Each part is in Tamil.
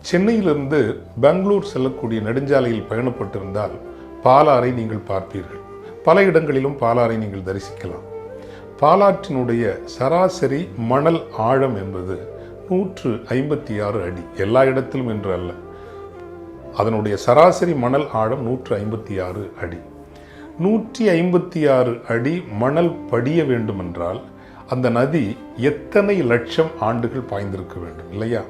சென்னையிலிருந்து பெங்களூர் செல்லக்கூடிய நெடுஞ்சாலையில் பயணப்பட்டிருந்தால் பாலாறை நீங்கள் பார்ப்பீர்கள். பல இடங்களிலும் பாலாறை நீங்கள் தரிசிக்கலாம். பாலாற்றினுடைய சராசரி மணல் ஆழம் என்பது 156 அடி. எல்லா இடத்திலும் என்று அல்ல, அதனுடைய சராசரி மணல் ஆழம் 156 அடி. 156 அடி மணல் படிய வேண்டுமென்றால் அந்த நதி எத்தனை லட்சம் ஆண்டுகள் பாய்ந்திருக்க வேண்டும் இல்லையா?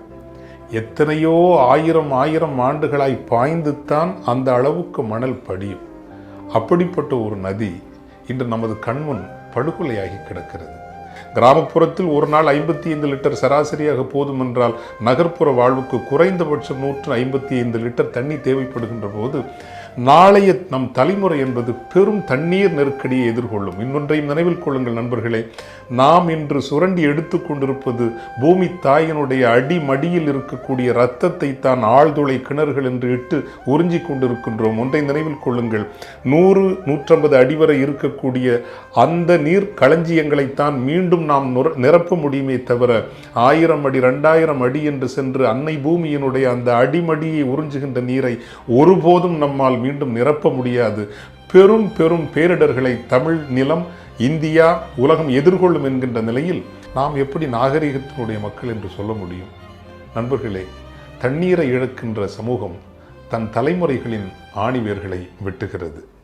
எத்தனையோ ஆயிரம் ஆண்டுகளாய் பாய்ந்துத்தான் அந்த அளவுக்கு மணல் படியும். அப்படிப்பட்ட ஒரு நதி இன்று நமது கண்முன் படுகொலையாகி கிடக்கிறது. கிராமப்புறத்தில் ஒரு நாள் 55 லிட்டர் சராசரியாக போதும் என்றால் நகர்ப்புற வாழ்வுக்கு குறைந்தபட்சம் 155 லிட்டர் தண்ணி தேவைப்படுகின்ற போது நாளைய நம் தலைமுறை என்பது பெரும் தண்ணீர் நெருக்கடியை எதிர்கொள்ளும். இன்னொன்றையும் நினைவில் கொள்ளுங்கள் நண்பர்களே, நாம் இன்று சுரண்டி எடுத்து கொண்டிருப்பது பூமி தாயினுடைய அடிமடியில் இருக்கக்கூடிய இரத்தத்தை தான் ஆழ்துளை கிணறுகள் என்று இட்டு உறிஞ்சி கொண்டிருக்கின்றோம். ஒன்றை நினைவில் கொள்ளுங்கள், 100-150 அடி வரை இருக்கக்கூடிய அந்த நீர் களஞ்சியங்களைத்தான் மீண்டும் நாம் நிரப்ப முடியுமே தவிர 1000 அடி 2000 அடி என்று சென்று அன்னை பூமியினுடைய அந்த அடிமடியை உறிஞ்சுகின்ற நீரை ஒருபோதும் நம்மால் மீண்டும் நிரப்ப முடியாது. பெரும் பெரும் பேரிடர்களை தமிழ் நிலம், இந்தியா, உலகம் எதிர்கொள்ளும் என்கின்ற நிலையில் நாம் எப்படி நாகரிகத்தினுடைய மக்கள் என்று சொல்ல முடியும்? நண்பர்களே, தண்ணீரை இழக்கின்ற சமூகம் தன் தலைமுறைகளின் ஆணிவேர்களை வெட்டுகிறது.